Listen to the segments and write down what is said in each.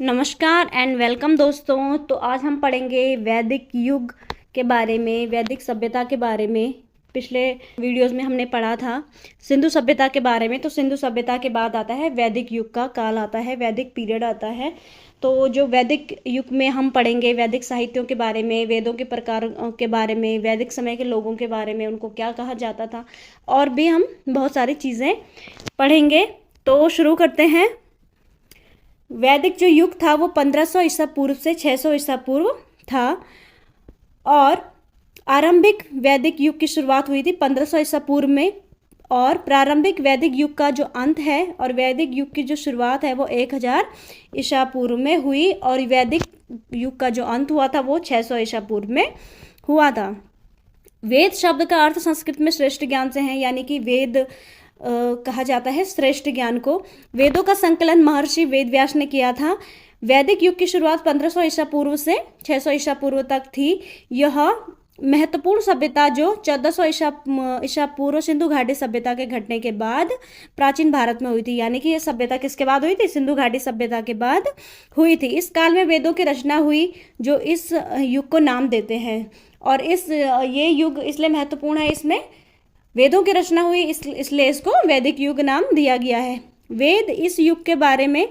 नमस्कार and welcome दोस्तों। तो आज हम पढ़ेंगे वैदिक युग के बारे में, वैदिक सभ्यता के बारे में। पिछले वीडियोस में हमने पढ़ा था सिंधु सभ्यता के बारे में। तो सिंधु सभ्यता के बाद आता है वैदिक युग का काल, आता है वैदिक पीरियड आता है। तो जो वैदिक युग में हम पढ़ेंगे वैदिक साहित्यों के बारे में, वेदों के प्रकार के बारे में, वैदिक समय के लोगों के बारे में, उनको क्या कहा जाता था, और भी हम बहुत सारी चीज़ें पढ़ेंगे। तो शुरू करते हैं। वैदिक जो युग था वो 1500 ईसा पूर्व से 600 ईसा पूर्व था, और आरंभिक वैदिक युग की शुरुआत हुई थी 1500 ईसा पूर्व में, और प्रारंभिक वैदिक युग का जो अंत है और वैदिक युग की जो शुरुआत है वो 1000 ईसा पूर्व में हुई, और वैदिक युग का जो अंत हुआ था वो 600 ईसा पूर्व में हुआ था। वेद शब्द का अर्थ संस्कृत में श्रेष्ठ ज्ञान से है, यानी कि वेद कहा जाता है श्रेष्ठ ज्ञान को। वेदों का संकलन महर्षि वेदव्यास ने किया था। वैदिक युग की शुरुआत 1500 ईसा पूर्व से 600 ईसा पूर्व तक थी। यह महत्वपूर्ण सभ्यता जो 1400 ईसा पूर्व सिंधु घाटी सभ्यता के घटने के बाद प्राचीन भारत में हुई थी, यानी कि यह सभ्यता किसके बाद हुई थी? सिंधु घाटी सभ्यता के बाद हुई थी। इस काल में वेदों की रचना हुई जो इस युग को नाम देते हैं, और ये युग इसलिए महत्वपूर्ण है, इसमें वेदों की रचना हुई इसलिए इसको वैदिक युग नाम दिया गया है। वेद इस युग के बारे में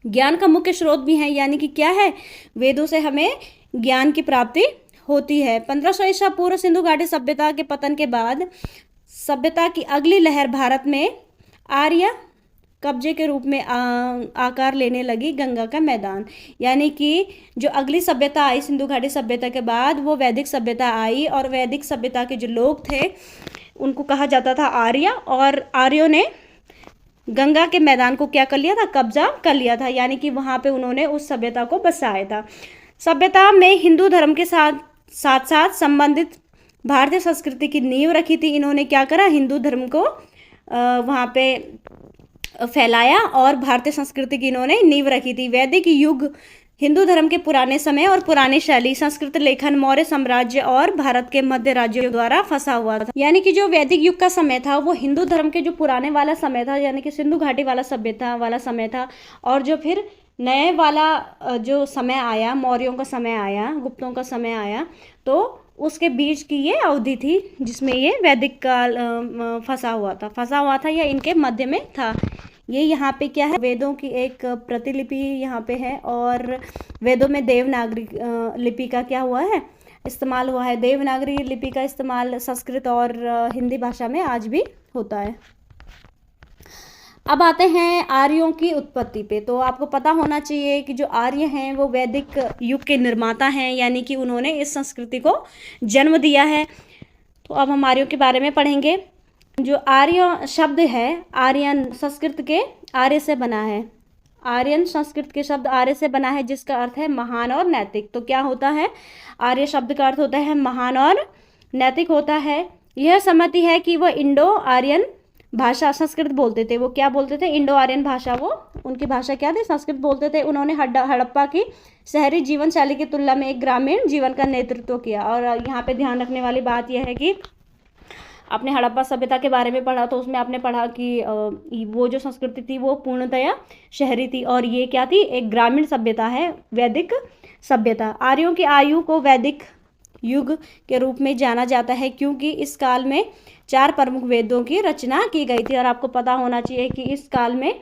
ज्ञान का मुख्य स्रोत भी है, यानी कि क्या है? वेदों से हमें ज्ञान की प्राप्ति होती है। 1500 ईसा पूर्व सिंधु घाटी सभ्यता के पतन के बाद सभ्यता की अगली लहर भारत में आर्य कब्जे के रूप में आकार लेने लगी। गंगा का मैदान, यानी कि जो अगली सभ्यता आई सिंधु घाटी सभ्यता के बाद वो वैदिक सभ्यता आई, और वैदिक सभ्यता के जो लोग थे उनको कहा जाता था आर्य, और आर्यों ने गंगा के मैदान को क्या कर लिया था? कब्जा कर लिया था, यानी कि वहाँ पे उन्होंने उस सभ्यता को बसाया था। सभ्यता में हिंदू धर्म के साथ साथ संबंधित भारतीय संस्कृति की नींव रखी थी। इन्होंने क्या करा? हिंदू धर्म को वहाँ पे फैलाया और भारतीय संस्कृति की इन्होंने नींव रखी थी। वैदिक युग हिंदू धर्म के पुराने समय और पुरानी शैली, संस्कृत लेखन, मौर्य साम्राज्य और भारत के मध्य राज्यों द्वारा फंसा हुआ था। यानी कि जो वैदिक युग का समय था वो हिंदू धर्म के जो पुराने वाला समय था, यानी कि सिंधु घाटी वाला सभ्यता वाला समय था, और जो फिर नए वाला जो समय आया, मौर्यों का समय आया, गुप्तों का समय आया, तो उसके बीच की ये अवधि थी जिसमें ये वैदिक काल फंसा हुआ था या इनके मध्य में था। ये यहाँ पे क्या है? वेदों की एक प्रतिलिपि यहाँ पे है, और वेदों में देवनागरी लिपि का क्या हुआ है? इस्तेमाल हुआ है। देवनागरी लिपि का इस्तेमाल संस्कृत और हिंदी भाषा में आज भी होता है। अब आते हैं आर्यों की उत्पत्ति पे। तो आपको पता होना चाहिए कि जो आर्य हैं वो वैदिक युग के निर्माता हैं, यानी कि उन्होंने इस संस्कृति को जन्म दिया है। तो अब हम आर्यों के बारे में पढ़ेंगे। जो आर्य शब्द है, आर्यन संस्कृत के आर्य से बना है। आर्यन संस्कृत के शब्द आर्य से बना है, जिसका अर्थ है महान और नैतिक। तो क्या होता है? आर्य शब्द का अर्थ होता है महान और नैतिक होता है। यह सहमति है कि वह इंडो आर्यन भाषा संस्कृत बोलते थे। वो क्या बोलते थे? इंडो आर्यन भाषा, वो उनकी भाषा क्या थी? संस्कृत बोलते थे। उन्होंने हड़प्पा की शहरी जीवन शैली की तुलना में एक ग्रामीण जीवन का नेतृत्व किया। और यहाँ पे ध्यान रखने वाली बात यह है कि आपने हड़प्पा सभ्यता के बारे में पढ़ा, तो उसमें आपने पढ़ा कि वो जो संस्कृति थी वो पूर्णतया शहरी थी, और ये क्या थी? एक ग्रामीण सभ्यता है, वैदिक सभ्यता। आर्यों की आयु को वैदिक युग के रूप में जाना जाता है, क्योंकि इस काल में 4 प्रमुख वेदों की रचना की गई थी। और आपको पता होना चाहिए कि इस काल में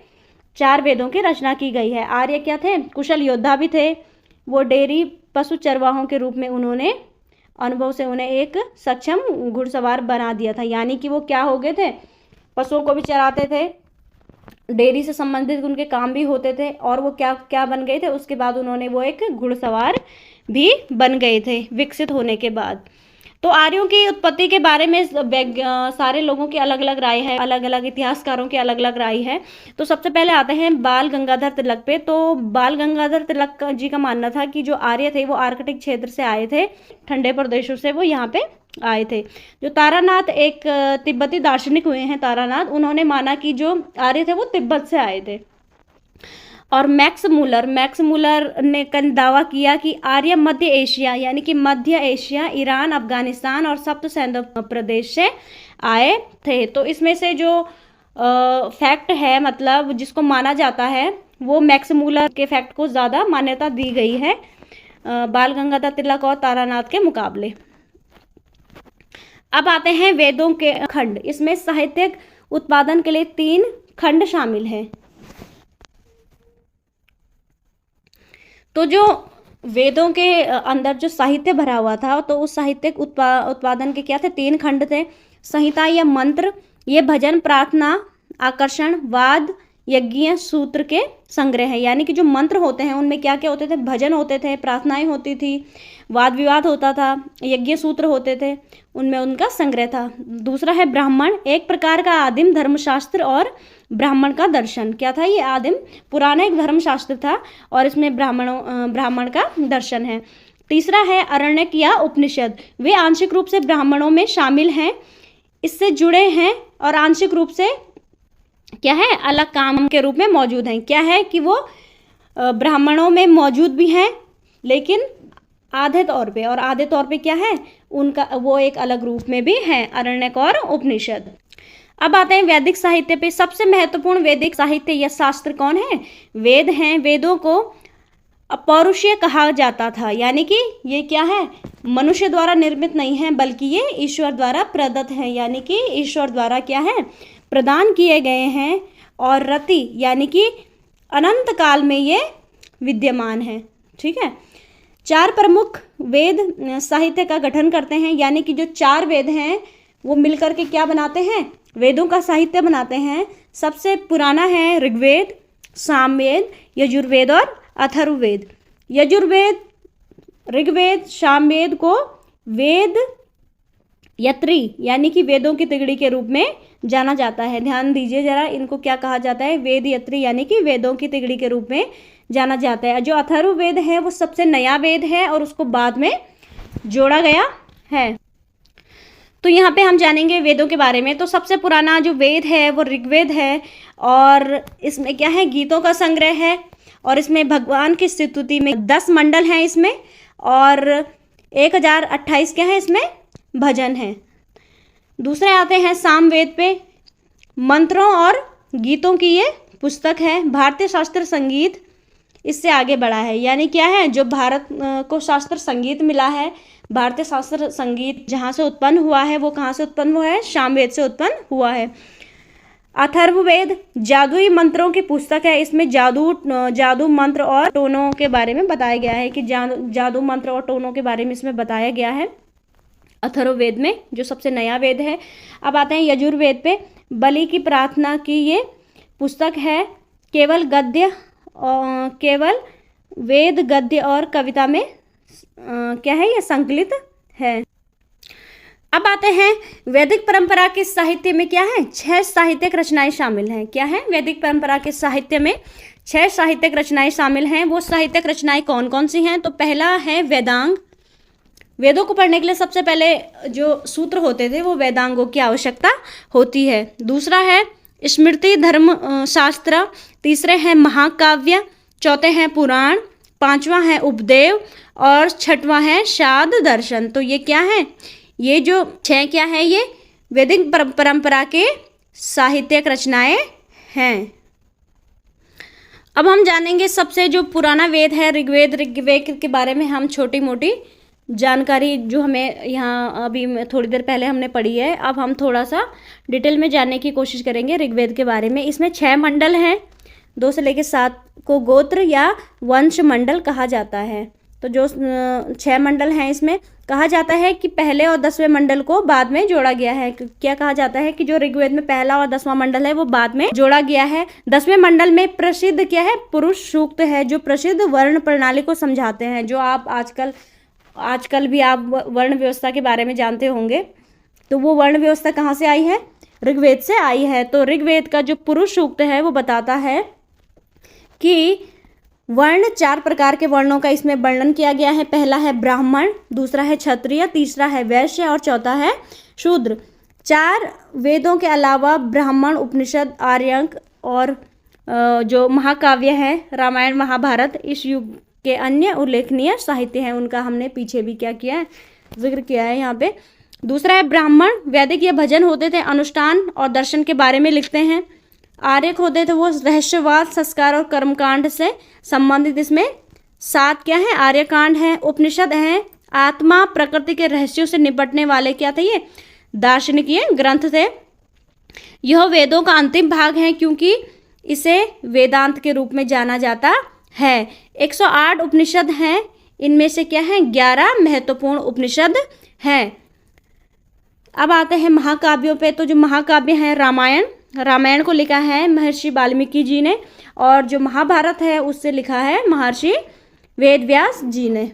4 वेदों की रचना की गई है। आर्य क्या थे? कुशल योद्धा भी थे। वो डेयरी पशु चरवाहों के रूप में उन्होंने अनुभव से उन्हें एक सक्षम घुड़सवार बना दिया था, यानी कि वो क्या हो गए थे? पशुओं को भी चराते थे, डेयरी से संबंधित उनके काम भी होते थे, और वो क्या क्या बन गए थे? उसके बाद उन्होंने वो एक घुड़सवार भी बन गए थे विकसित होने के बाद। तो आर्यों की उत्पत्ति के बारे में सारे लोगों की अलग अलग राय है, अलग अलग इतिहासकारों की अलग अलग राय है। तो सबसे पहले आते हैं बाल गंगाधर तिलक पे। तो बाल गंगाधर तिलक जी का मानना था कि जो आर्य थे वो आर्कटिक क्षेत्र से आए थे, ठंडे प्रदेशों से वो यहाँ पे आए थे। जो तारानाथ, एक तिब्बती दार्शनिक हुए हैं तारानाथ, उन्होंने माना कि जो आर्य थे वो तिब्बत से आए थे। और मैक्स मूलर ने दावा किया कि आर्य मध्य एशिया, यानी कि मध्य एशिया, ईरान, अफगानिस्तान और सप्त सैंध प्रदेश से आए थे। तो इसमें से जो फैक्ट है, मतलब जिसको माना जाता है वो मैक्स मूलर के फैक्ट को ज़्यादा मान्यता दी गई है बाल गंगाधर तिलक और तारानाथ के मुकाबले। अब आते हैं वेदों के खंड। इसमें साहित्यिक उत्पादन के लिए 3 खंड शामिल हैं। तो जो वेदों के अंदर जो साहित्य भरा हुआ था, तो उस साहित्यिक उत्पादन के क्या थे? 3 खंड थे। संहिता या मंत्र, ये भजन, प्रार्थना, आकर्षण, वाद, यज्ञ, सूत्र के संग्रह है। यानी कि जो मंत्र होते हैं उनमें क्या क्या होते थे? भजन होते थे, प्रार्थनाएं होती थी, वाद विवाद होता था, यज्ञ सूत्र होते थे, उनमें उनका संग्रह था। दूसरा है ब्राह्मण, एक प्रकार का आदिम धर्मशास्त्र और ब्राह्मण का दर्शन। क्या था ये? आदिम पुराना एक धर्मशास्त्र था और इसमें ब्राह्मण का दर्शन है। तीसरा है अरण्यक या उपनिषद, वे आंशिक रूप से ब्राह्मणों में शामिल हैं, इससे जुड़े हैं और आंशिक रूप से क्या है? अलग काम के रूप में मौजूद हैं। क्या है कि वो ब्राह्मणों में मौजूद भी हैं लेकिन आधे तौर पे, और आधे तौर पे क्या है उनका, वो एक अलग रूप में भी है, अरण्यक और उपनिषद। अब आते हैं वैदिक साहित्य पे। सबसे महत्वपूर्ण वैदिक साहित्य या शास्त्र कौन है? वेद हैं। वेदों को अपौरुषीय कहा जाता था, यानी कि ये क्या है? मनुष्य द्वारा निर्मित नहीं है बल्कि ये ईश्वर द्वारा प्रदत्त है, यानी कि ईश्वर द्वारा क्या है? प्रदान किए गए हैं। और रति यानी कि अनंत काल में ये विद्यमान है। ठीक है। 4 प्रमुख वेद साहित्य का गठन करते हैं, यानी कि जो 4 वेद हैं वो मिलकर के क्या बनाते हैं? वेदों का साहित्य बनाते हैं। सबसे पुराना है ऋग्वेद, सामवेद, यजुर्वेद और अथर्ववेद। यजुर्वेद, ऋग्वेद, सामवेद को वेद यत्री यानी कि वेदों की तिगड़ी के रूप में जाना जाता है। ध्यान दीजिए जरा, इनको क्या कहा जाता है? वेद यत्री यानी कि वेदों की तिगड़ी के रूप में जाना जाता है। जो अथर्ववेद है वो सबसे नया वेद है और उसको बाद में जोड़ा गया है। तो यहाँ पे हम जानेंगे वेदों के बारे में। तो सबसे पुराना जो वेद है वो ऋग्वेद है और इसमें क्या है? गीतों का संग्रह है और इसमें भगवान की स्तुति में 10 मंडल हैं इसमें, और 1028 क्या है इसमें? भजन है। दूसरे आते हैं सामवेद पे। मंत्रों और गीतों की ये पुस्तक है। भारतीय शास्त्र संगीत इससे आगे बढ़ा है, यानी क्या है? जो भारत को शास्त्र संगीत मिला है, भारतीय शास्त्र संगीत जहाँ से उत्पन्न हुआ है वो कहाँ से उत्पन्न हुआ है? सामवेद से उत्पन्न हुआ है। अथर्ववेद जादुई मंत्रों की पुस्तक है। इसमें जादू मंत्र और टोनों के बारे में बताया गया है कि जादू मंत्र और टोनों के बारे में इसमें बताया गया है अथर्ववेद में, जो सबसे नया वेद है। अब आते हैं यजुर्वेद पे। बलि की प्रार्थना की ये पुस्तक है। केवल वेद, गद्य और कविता में क्या है? ये संकलित है। अब आते हैं वैदिक परंपरा के साहित्य में क्या है? 6 साहित्यिक रचनाएं शामिल हैं। क्या है? वैदिक परंपरा के साहित्य में 6 साहित्यिक रचनाएं शामिल हैं। वो साहित्यिक रचनाएं कौन कौन सी हैं? तो पहला है वेदांग। वेदों को पढ़ने के लिए सबसे पहले जो सूत्र होते थे वो वेदांगों की आवश्यकता होती है। दूसरा है स्मृति धर्म शास्त्र। तीसरे हैं महाकाव्य। चौथे हैं पुराण। 5वां है उपदेव और 6वां है शाद दर्शन। तो ये क्या है? ये जो 6 क्या है? ये वैदिक परंपरा के साहित्यिक रचनाएं हैं। अब हम जानेंगे सबसे जो पुराना वेद है ऋग्वेद। ऋग्वेद के बारे में हम छोटी मोटी जानकारी जो हमें यहाँ अभी थोड़ी देर पहले हमने पढ़ी है, अब हम थोड़ा सा डिटेल में जानने की कोशिश करेंगे ऋग्वेद के बारे में। इसमें 6 मंडल हैं। 2 से लेकर 7 को गोत्र या वंश मंडल कहा जाता है। तो जो 6 मंडल हैं इसमें कहा जाता है कि पहले और 10वें मंडल को बाद में जोड़ा गया है। क्या कहा जाता है? कि जो ऋग्वेद में पहला और 10वां मंडल है वो बाद में जोड़ा गया है। 10वें मंडल में प्रसिद्ध क्या है? पुरुष सूक्त है, जो प्रसिद्ध वर्ण प्रणाली को समझाते हैं। जो आप आजकल भी आप वर्ण व्यवस्था के बारे में जानते होंगे, तो वो वर्ण व्यवस्था कहाँ से आई है? ऋग्वेद से आई है। तो ऋग्वेद का जो पुरुष सूक्त है वो बताता है कि वर्ण 4 प्रकार के वर्णों का इसमें वर्णन किया गया है। पहला है ब्राह्मण, दूसरा है क्षत्रिय, तीसरा है वैश्य और चौथा है शूद्र। 4 वेदों के अलावा ब्राह्मण, उपनिषद, आर्यंक और जो महाकाव्य है रामायण महाभारत इस युग के अन्य उल्लेखनीय साहित्य हैं। उनका हमने पीछे भी क्या किया है? जिक्र किया है यहाँ पे। दूसरा है ब्राह्मण। वैदिक ये भजन होते थे, अनुष्ठान और दर्शन के बारे में लिखते हैं। आर्यक होते थे वो रहस्यवाद, संस्कार और कर्मकांड से संबंधित इसमें 7 क्या है, आर्यकांड है। उपनिषद हैं आत्मा प्रकृति के रहस्यों से निपटने वाले क्या थे, ये दार्शनिक ये ग्रंथ थे। यह वेदों का अंतिम भाग है क्योंकि इसे वेदांत के रूप में जाना जाता है। 108 उपनिषद हैं, इनमें से क्या है 11 महत्वपूर्ण उपनिषद हैं। अब आते हैं महाकाव्यों पे। तो जो महाकाव्य हैं रामायण को लिखा है महर्षि वाल्मीकि जी ने, और जो महाभारत है उससे लिखा है महर्षि वेदव्यास जी ने।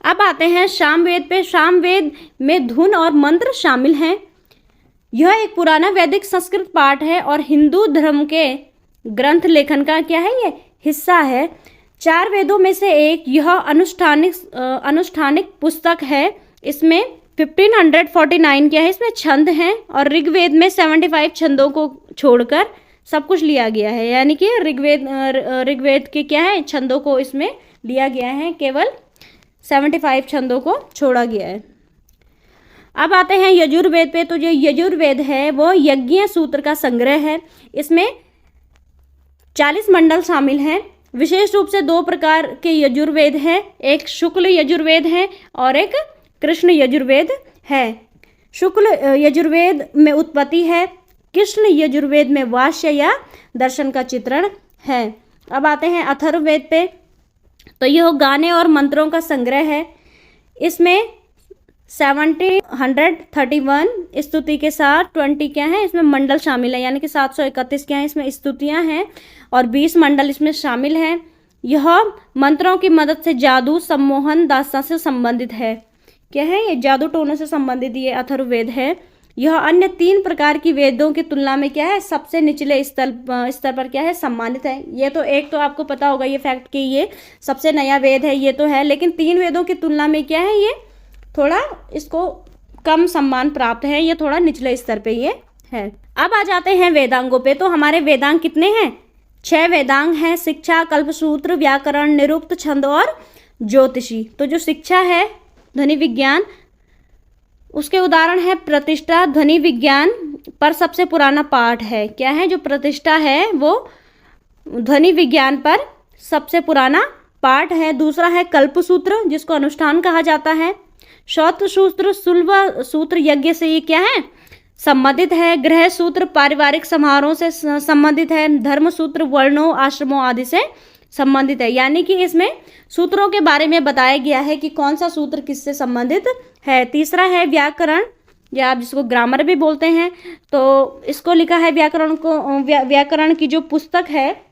अब आते हैं सामवेद पे। सामवेद में धुन और मंत्र शामिल हैं। यह एक पुराना वैदिक संस्कृत पाठ है और हिंदू धर्म के ग्रंथ लेखन का क्या है, ये हिस्सा है। 4 वेदों में से एक यह अनुष्ठानिक पुस्तक है। इसमें 1549 क्या है, इसमें छंद हैं और ऋग्वेद में 75 छंदों को छोड़कर सब कुछ लिया गया है। यानी कि ऋग्वेद के क्या है छंदों को इसमें लिया गया है, केवल 75 छंदों को छोड़ा गया है। अब आते हैं यजुर्वेद पे। तो जो यजुर्वेद है वो यज्ञ सूत्र का संग्रह है। इसमें 40 मंडल शामिल हैं। विशेष रूप से 2 प्रकार के यजुर्वेद हैं, एक शुक्ल यजुर्वेद है और एक कृष्ण यजुर्वेद है। शुक्ल यजुर्वेद में उत्पत्ति है, कृष्ण यजुर्वेद में वास्य या दर्शन का चित्रण है। अब आते हैं अथर्ववेद पे। तो यह गाने और मंत्रों का संग्रह है। इसमें 131 स्तुति के साथ 20 क्या है इसमें मंडल शामिल है, यानी कि 731 क्या है इसमें स्तुतियां हैं और 20 मंडल इसमें शामिल हैं। यह मंत्रों की मदद से जादू, सम्मोहन, दास्तां से संबंधित है। क्या है ये, जादू टोने से संबंधित ये अथर्ववेद है। यह अन्य 3 प्रकार की वेदों की तुलना में क्या है सबसे निचले स्तर पर क्या है सम्मानित है। ये तो एक तो आपको पता होगा ये फैक्ट कि ये सबसे नया वेद है, ये तो है, लेकिन 3 वेदों की तुलना में क्या है ये थोड़ा इसको कम सम्मान प्राप्त है, ये थोड़ा निचले स्तर पे ये है। अब आ जाते हैं वेदांगों पे। तो हमारे वेदांग कितने हैं, 6 वेदांग हैं, शिक्षा, कल्पसूत्र, व्याकरण, निरुक्त, छंद और ज्योतिषी। तो जो शिक्षा है ध्वनि विज्ञान, उसके उदाहरण है प्रतिष्ठा। ध्वनि विज्ञान पर सबसे पुराना पाठ है, क्या है जो प्रतिष्ठा है वो ध्वनि विज्ञान पर सबसे पुराना पाठ है। दूसरा है कल्पसूत्र जिसको अनुष्ठान कहा जाता है। श्रौत सूत्र सुलभ सूत्र यज्ञ से ये क्या है संबंधित है। गृह सूत्र पारिवारिक समारोह से संबंधित है। धर्म सूत्र वर्णों, आश्रमों आदि से संबंधित है, यानी कि इसमें सूत्रों के बारे में बताया गया है कि कौन सा सूत्र किससे संबंधित है। तीसरा है व्याकरण, या आप जिसको ग्रामर भी बोलते हैं, तो इसको लिखा है व्याकरण की जो पुस्तक है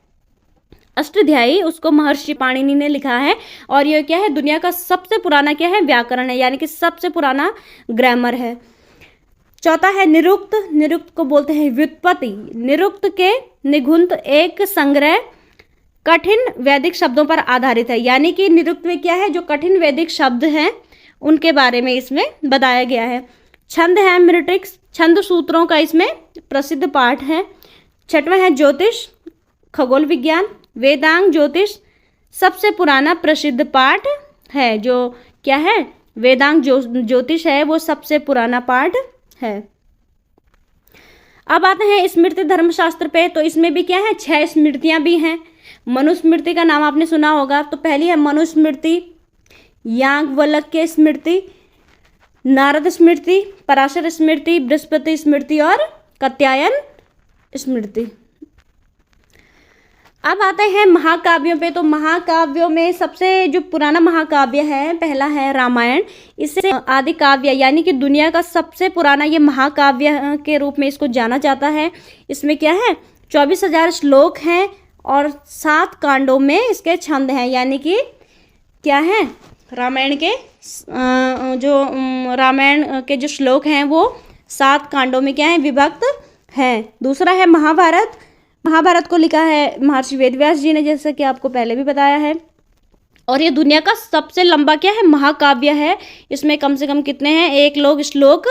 अष्टाध्यायी, उसको महर्षि पाणिनि ने लिखा है। और ये क्या है दुनिया का सबसे पुराना क्या है व्याकरण है, यानी कि सबसे पुराना ग्रामर है। चौथा है निरुक्त को बोलते हैं व्युत्पत्ति। निरुक्त के निघुंत एक संग्रह कठिन वैदिक शब्दों पर आधारित है, यानी कि निरुक्त में क्या है जो कठिन वैदिक शब्द हैं उनके बारे में इसमें बताया गया है। छंद है मिमेटिक्स, छंद सूत्रों का इसमें प्रसिद्ध पाठ है। छठवां है ज्योतिष, खगोल विज्ञान। वेदांग ज्योतिष सबसे पुराना प्रसिद्ध पाठ है, जो क्या है वेदांग ज्योतिष है वो सबसे पुराना पाठ है। अब आते हैं स्मृति धर्मशास्त्र पे। तो इसमें भी क्या है 6 स्मृतियां भी हैं। मनुस्मृति का नाम आपने सुना होगा। तो पहली है मनुस्मृति, याज्ञवल्क्य स्मृति, नारद स्मृति, पराशर स्मृति, बृहस्पति स्मृति और कात्यायन स्मृति। अब आते हैं महाकाव्यों पे। तो महाकाव्यों में सबसे जो पुराना महाकाव्य है पहला है रामायण। इसे आदि काव्य यानी कि दुनिया का सबसे पुराना ये महाकाव्य के रूप में इसको जाना जाता है। इसमें क्या है 24,000 श्लोक हैं और 7 कांडों में इसके छंद हैं, यानी कि क्या है रामायण के जो श्लोक हैं वो 7 कांडों में क्या है विभक्त हैं। दूसरा है महाभारत। महाभारत को लिखा है महर्षि वेदव्यास जी ने, जैसे कि आपको पहले भी बताया है। और ये दुनिया का सबसे लंबा क्या है महाकाव्य है। इसमें कम से कम कितने हैं 1 लाख श्लोक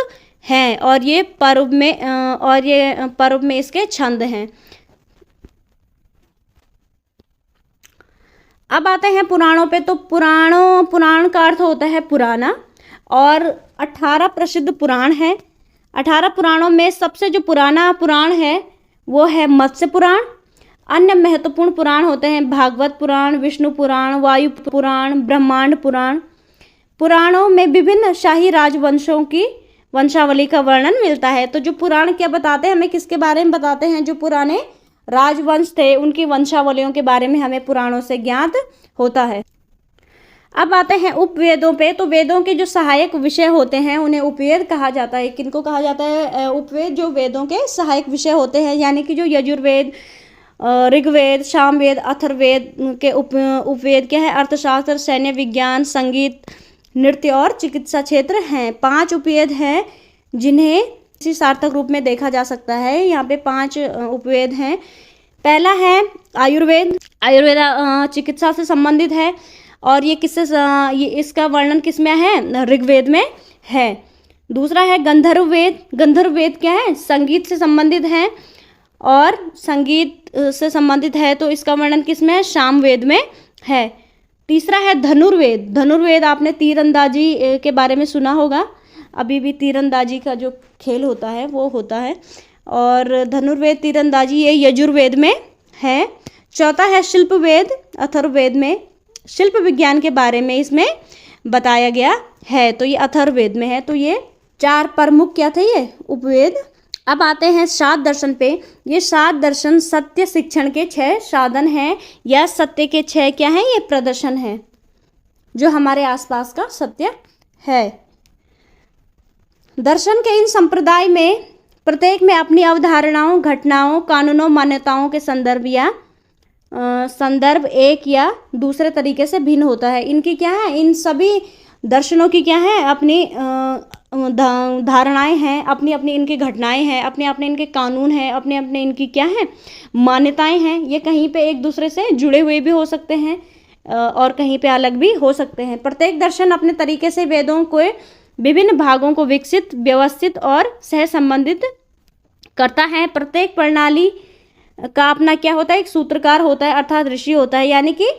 हैं और ये पर्व में इसके छंद हैं। अब आते हैं पुराणों पे। तो पुराण का अर्थ होता है पुराना, और 18 प्रसिद्ध पुराण हैं। 18 पुराणों में सबसे जो पुराना पुराण है वो है मत्स्य पुराण। अन्य महत्वपूर्ण पुराण होते हैं भागवत पुराण, विष्णु पुराण, वायु पुराण, ब्रह्मांड पुराण। पुराणों में विभिन्न शाही राजवंशों की वंशावली का वर्णन मिलता है। तो जो पुराण क्या बताते हैं, हमें किसके बारे में बताते हैं? जो पुराने राजवंश थे उनकी वंशावलियों के बारे में हमें पुराणों से ज्ञात होता है। अब आते हैं उपवेदों पे। तो वेदों के जो सहायक विषय होते हैं उन्हें उपवेद कहा जाता है। किनको कहा जाता है? उपवेद। जो वेदों के सहायक विषय होते हैं, यानी कि जो यजुर्वेद, ऋग्वेद, सामवेद, अथर्ववेद के उपवेद क्या है? अर्थशास्त्र, सैन्य विज्ञान, संगीत, नृत्य और चिकित्सा क्षेत्र हैं। 5 उपवेद हैं जिन्हें इसी सार्थक रूप में देखा जा सकता है। यहाँ पे 5 उपवेद हैं। पहला है आयुर्वेद। आयुर्वेद चिकित्सा से संबंधित है और ये इसका वर्णन किस में है? ऋग्वेद में है। दूसरा है गंधर्ववेद। गंधर्ववेद क्या है? संगीत से संबंधित है और संगीत से संबंधित है तो इसका वर्णन किस में है? सामवेद में है। तीसरा है धनुर्वेद। धनुर्वेद आपने तीरंदाजी के बारे में सुना होगा। अभी भी तीरंदाजी का जो खेल होता है वो होता है और धनुर्वेद, तीरंदाजी ये यजुर्वेद में है। चौथा है शिल्पवेद। अथर्ववेद में शिल्प विज्ञान के बारे में इसमें बताया गया है, तो ये अथर्ववेद में है। तो ये 4 प्रमुख क्या थे? ये उपवेद। अब आते हैं 7 दर्शन पे। ये 7 दर्शन सत्य शिक्षण के 6 साधन हैं या सत्य के 6 क्या हैं? ये प्रदर्शन है जो हमारे आसपास का सत्य है। दर्शन के इन संप्रदाय में प्रत्येक में अपनी अवधारणाओं, घटनाओं, कानूनों, मान्यताओं के संदर्भ एक या दूसरे तरीके से भिन्न होता है। इनकी क्या है? इन सभी दर्शनों की क्या है? अपनी धारणाएं हैं, अपनी अपनी इनकी घटनाएं हैं, अपने अपने इनके कानून हैं, अपने अपने इनकी क्या है? मान्यताएं हैं। ये कहीं पे एक दूसरे से जुड़े हुए भी हो सकते हैं और कहीं पे अलग भी हो सकते हैं। प्रत्येक दर्शन अपने तरीके से वेदों को विभिन्न भागों को विकसित, व्यवस्थित और सह संबंधित करता है। प्रत्येक प्रणाली का अपना क्या होता है? एक सूत्रकार होता है अर्थात ऋषि होता है। यानी कि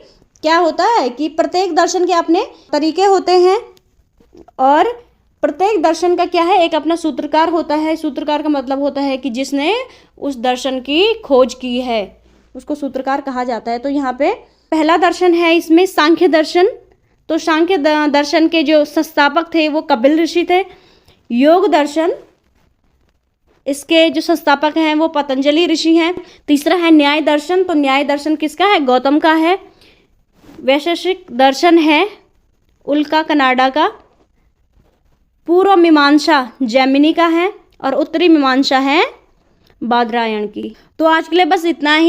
क्या होता है कि प्रत्येक दर्शन के अपने तरीके होते हैं और प्रत्येक दर्शन का क्या है? एक अपना सूत्रकार होता है। सूत्रकार का मतलब होता है कि जिसने उस दर्शन की खोज की है उसको सूत्रकार कहा जाता है। तो यहाँ पे पहला दर्शन है इसमें सांख्य दर्शन। तो सांख्य दर्शन के जो संस्थापक थे वो कपिल ऋषि थे। योग दर्शन, इसके जो संस्थापक हैं वो पतंजलि ऋषि हैं। तीसरा है न्याय दर्शन। तो न्याय दर्शन किसका है? गौतम का है। वैशेषिक दर्शन है उल्का कनाडा का। पूर्व मीमांसा जैमिनी का है और उत्तरी मीमांसा है बादरायण की। तो आज के लिए बस इतना ही।